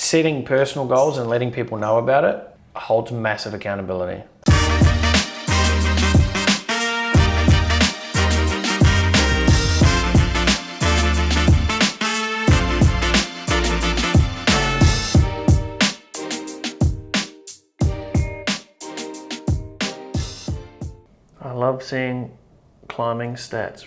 setting personal goals and letting people know about it holds massive accountability. I love seeing climbing stats.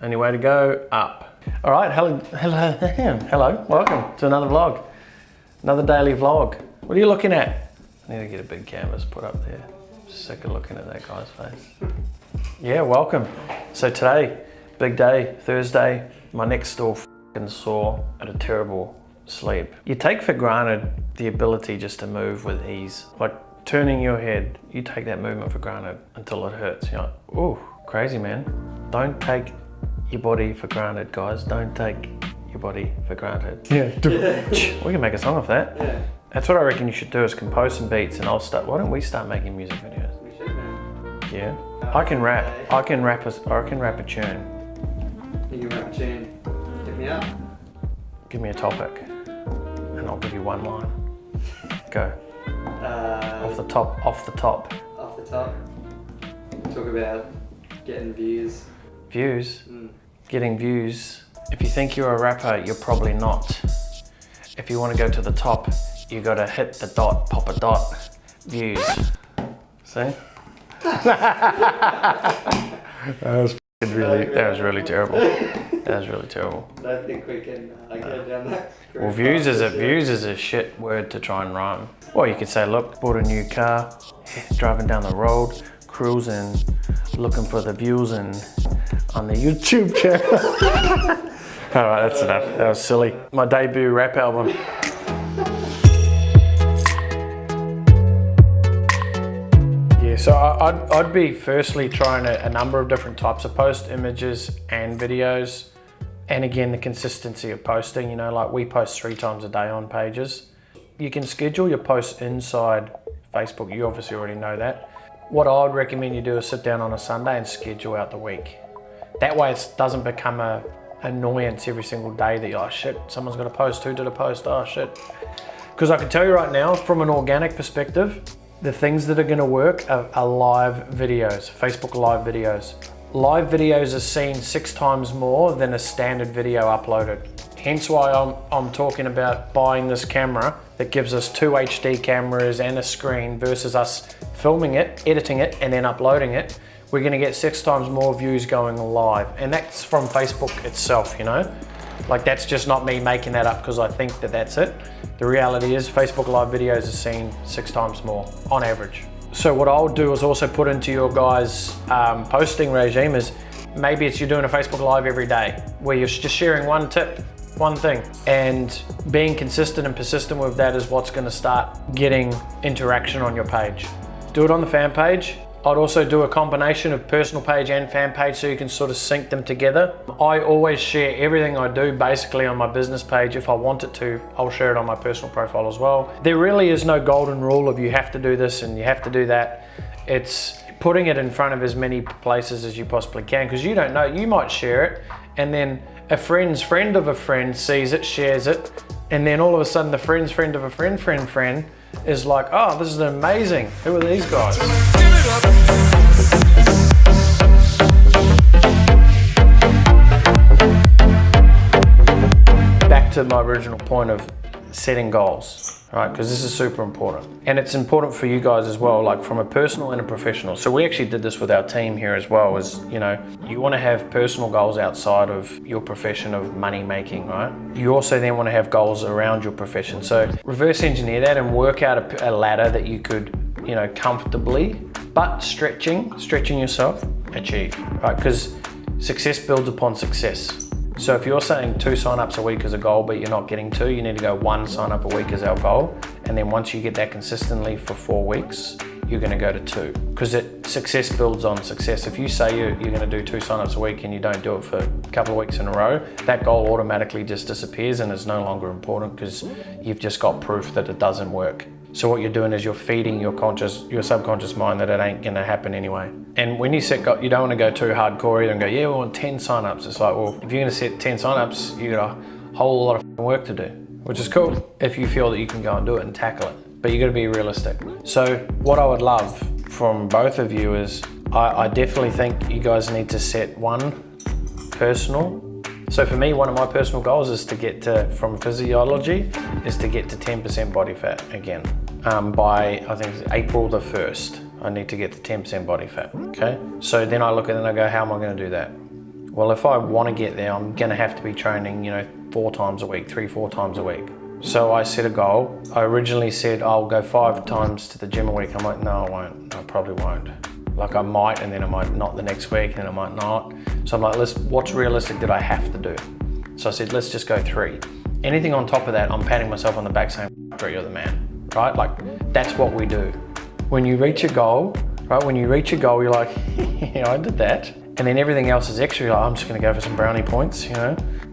Only way to go, up. All right, hello, welcome to another vlog. Another daily vlog. What are you looking at? I need to get a big canvas put up there. Sick of looking at that guy's face. Yeah, welcome. So today, big day, Thursday, my neck's still f***ing sore at a terrible sleep. You take for granted the ability just to move with ease. Like turning your head, you take that movement for granted until it hurts. You're like, ooh, crazy man. Don't take your body for granted, guys. Don't take your body for granted. Yeah. We can make a song of that. Yeah. That's what I reckon you should do, is compose some beats and I'll start. Why don't we start making music videos? We should, man. Yeah. I can rap. I can rap a tune. You can rap a tune. Hit me up. Give me a topic and I'll give you one line. Go. Off the top. Off the top. Talk about getting views. Views? Getting views. If you think you're a rapper, you're probably not. If you want to go to the top, you gotta hit the dot, pop a dot. Views. See? That was really terrible. That was really terrible. I don't think we can go down that. Well, views is a shit word to try and rhyme. Well, you could say, look, bought a new car, driving down the road, cruising, looking for the views and on the YouTube channel. All right, that's enough. That was silly. My debut rap album. Yeah, so I'd be firstly trying a number of different types of posts, images and videos. And again, the consistency of posting, you know, like we post 3 times a day on pages. You can schedule your posts inside Facebook. You obviously already know that. What I would recommend you do is sit down on a Sunday and schedule out the week. That way it doesn't become a annoyance every single day that you're, oh shit, someone's got a post, who did a post, oh shit. Because I can tell you right now, from an organic perspective, the things that are gonna work are live videos, Facebook live videos. Live videos are seen 6 times more than a standard video uploaded. Hence why I'm talking about buying this camera that gives us 2 HD cameras and a screen versus us filming it, editing it, and then uploading it. We're gonna get 6 times more views going live. And that's from Facebook itself, you know? Like that's just not me making that up because I think that that's it. The reality is Facebook live videos are seen 6 times more on average. So what I'll do is also put into your guys' posting regime is maybe it's you're doing a Facebook live every day where you're just sharing one tip, one thing, and being consistent and persistent with that is what's gonna start getting interaction on your page. Do it on the fan page. I'd also do a combination of personal page and fan page so you can sort of sync them together. I always share everything I do basically on my business page. If I want it to, I'll share it on my personal profile as well. There really is no golden rule of you have to do this and you have to do that. It's putting it in front of as many places as you possibly can, because you don't know, you might share it and then a friend's friend of a friend sees it, shares it, and then all of a sudden the friend's friend of a friend is like, oh, this is amazing. Who are these guys? Back to my original point of setting goals, right? Because this is super important. And it's important for you guys as well, like from a personal and a professional. So we actually did this with our team here as well, is, you know, you want to have personal goals outside of your profession of money making, right? You also then want to have goals around your profession. So reverse engineer that and work out a ladder that you could, you know, comfortably, but stretching yourself, achieve, right? Because success builds upon success. So if you're saying 2 sign-ups a week is a goal, but you're not getting 2, you need to go 1 sign-up a week is our goal. And then once you get that consistently for 4 weeks, you're gonna go to 2. Because success builds on success. If you say you're gonna do 2 sign-ups a week and you don't do it for a couple of weeks in a row, that goal automatically just disappears and is no longer important because you've just got proof that it doesn't work. So what you're doing is you're feeding your subconscious mind that it ain't gonna happen anyway. And when you set goals, you don't wanna go too hardcore either and go, yeah, we want 10 signups. It's like, well, if you're gonna set 10 signups, you gotta whole lot of work to do, which is cool if you feel that you can go and do it and tackle it. But you got to be realistic. So what I would love from both of you is, I definitely think you guys need to set one personal. So for me, one of my personal goals is to get to, from physiology, is to get to 10% body fat again. By, I think it's April the 1st, I need to get to 10% body fat, okay? So then I look at it and I go, how am I gonna do that? Well, if I wanna get there, I'm gonna have to be training, 4 times a week, 3-4 times a week. So I set a goal. I originally said I'll go 5 times to the gym a week. I'm like, no, I won't, I probably won't. Like I might, and then I might not the next week, and then I might not. So I'm like, what's realistic that I have to do? So I said, let's just go 3. Anything on top of that, I'm patting myself on the back saying, you're the man. Right? Like, that's what we do. When you reach a goal, right? When you reach a goal, you're like, I did that. And then everything else is extra. You're like, I'm just gonna go for some brownie points,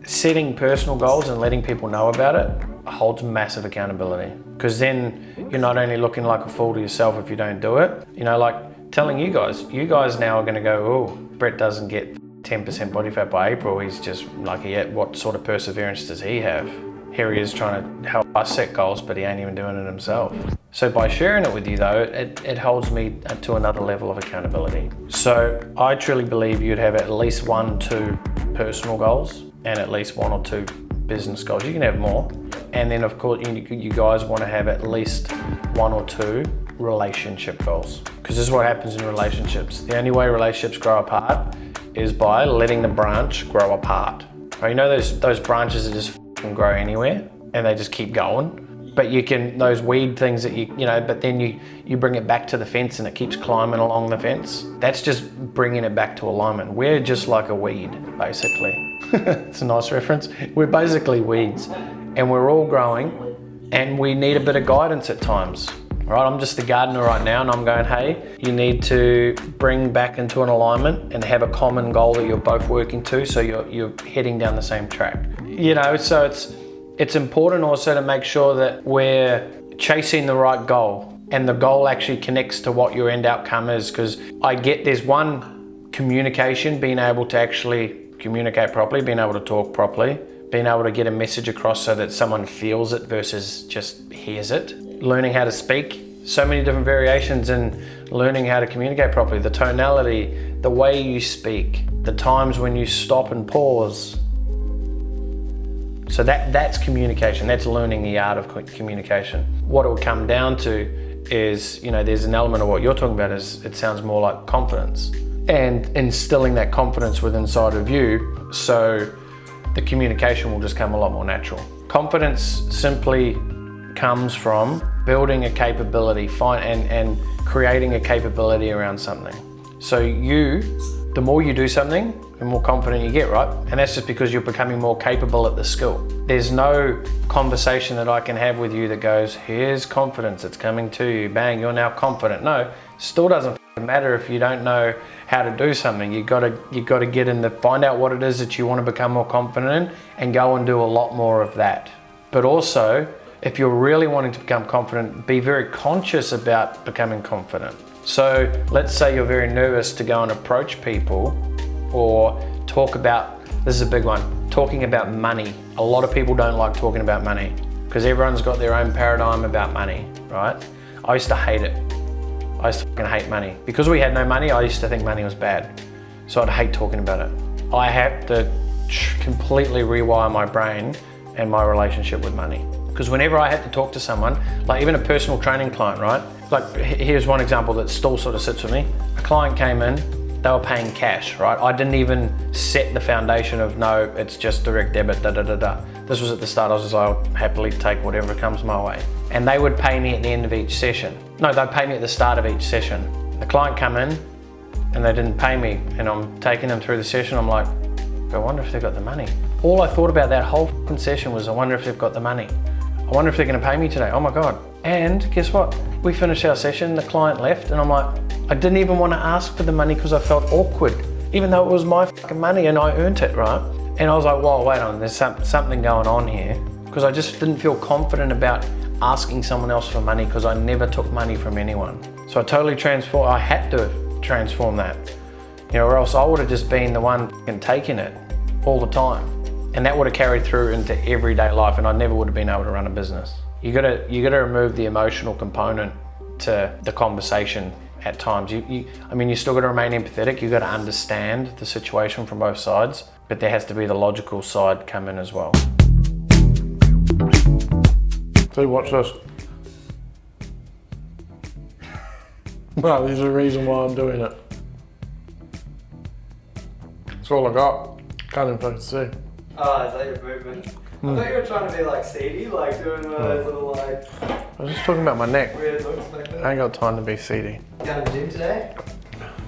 Setting personal goals and letting people know about it holds massive accountability. Because then you're not only looking like a fool to yourself if you don't do it, like telling you guys now are gonna go, oh, Brett doesn't get 10% body fat by April. He's just lucky. What sort of perseverance does he have? Here he is trying to help us set goals, but he ain't even doing it himself. So by sharing it with you though, it holds me to another level of accountability. So I truly believe you'd have at least 1-2 personal goals and at least 1 or 2 business goals. You can have more. And then of course, you guys want to have at least 1 or 2 relationship goals. Because this is what happens in relationships. The only way relationships grow apart is by letting the branch grow apart. Right, those branches that just can grow anywhere and they just keep going. But you can, those weed things that but then you bring it back to the fence and it keeps climbing along the fence. That's just bringing it back to alignment. We're just like a weed, basically. It's a nice reference. We're basically weeds and we're all growing and we need a bit of guidance at times. Right, I'm just the gardener right now and I'm going, hey, you need to bring back into an alignment and have a common goal that you're both working to, so you're heading down the same track. So it's important also to make sure that we're chasing the right goal and the goal actually connects to what your end outcome is, because I get there's one, communication, being able to actually communicate properly, being able to talk properly, being able to get a message across so that someone feels it versus just hears it. Learning how to speak, so many different variations in learning how to communicate properly. The tonality, the way you speak, the times when you stop and pause. So that's communication, that's learning the art of communication. What it will come down to is, there's an element of what you're talking about is, it sounds more like confidence. And instilling that confidence within inside of you, so the communication will just come a lot more natural. Confidence simply comes from building a capability, and creating a capability around something. So the more you do something, the more confident you get, right? And that's just because you're becoming more capable at the skill. There's no conversation that I can have with you that goes, here's confidence, it's coming to you, bang, you're now confident. No, still doesn't matter if you don't know how to do something. You gotta get in find out what it is that you want to become more confident in and go and do a lot more of that. But also, if you're really wanting to become confident, be very conscious about becoming confident. So let's say you're very nervous to go and approach people or talk about, this is a big one, talking about money. A lot of people don't like talking about money because everyone's got their own paradigm about money, right? I used to hate it. I used to fucking hate money. Because we had no money, I used to think money was bad. So I'd hate talking about it. I had to completely rewire my brain and my relationship with money. Because whenever I had to talk to someone, like even a personal training client, right? Like here's one example that still sort of sits with me. A client came in, they were paying cash, right? I didn't even set the foundation of, no, it's just direct debit, This was at the start, I was just like, I'll happily take whatever comes my way. And they would pay me at the end of each session. No, they'd pay me at the start of each session. The client come in and they didn't pay me and I'm taking them through the session, I'm like, I wonder if they've got the money. All I thought about that whole session was, I wonder if they've got the money. I wonder if they're gonna pay me today, oh my God. And guess what? We finished our session, the client left, and I'm like, I didn't even want to ask for the money because I felt awkward, even though it was my fucking money and I earned it, right? And I was like, whoa, wait on, there's something going on here. Because I just didn't feel confident about asking someone else for money because I never took money from anyone. So I totally I had to transform that. Or else I would have just been the one fucking taking it all the time. And that would have carried through into everyday life, and I never would have been able to run a business. You gotta remove the emotional component to the conversation at times. I mean, you still gotta remain empathetic. You gotta understand the situation from both sides, but there has to be the logical side come in as well. So watch this. Well, there's a reason why I'm doing it. That's all I got. Can't even fucking see. Oh, is that your movement? I thought you were trying to be like seedy, like doing one of those little like I was just talking about my neck. weird looks like that. I ain't got time to be seedy. Going to the gym today?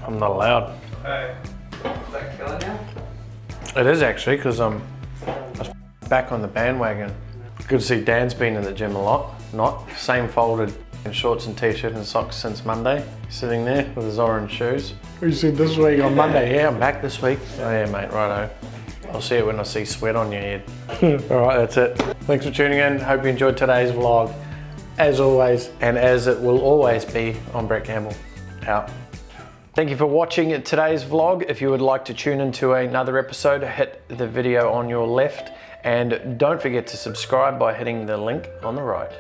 I'm not allowed. Hey. Is that killing you? It is actually, because I'm back on the bandwagon. Good to see Dan's been in the gym a lot. Not. Same folded shorts and t-shirt and socks since Monday. Sitting there with his orange shoes. You said this week on Monday. Yeah, I'm back this week. Oh yeah, mate, righto. I'll see it when I see sweat on your head. All right, that's it. Thanks for tuning in. Hope you enjoyed today's vlog. As always, and as it will always be, I'm Brett Campbell. Out. Thank you for watching today's vlog. If you would like to tune into another episode, hit the video on your left, and don't forget to subscribe by hitting the link on the right.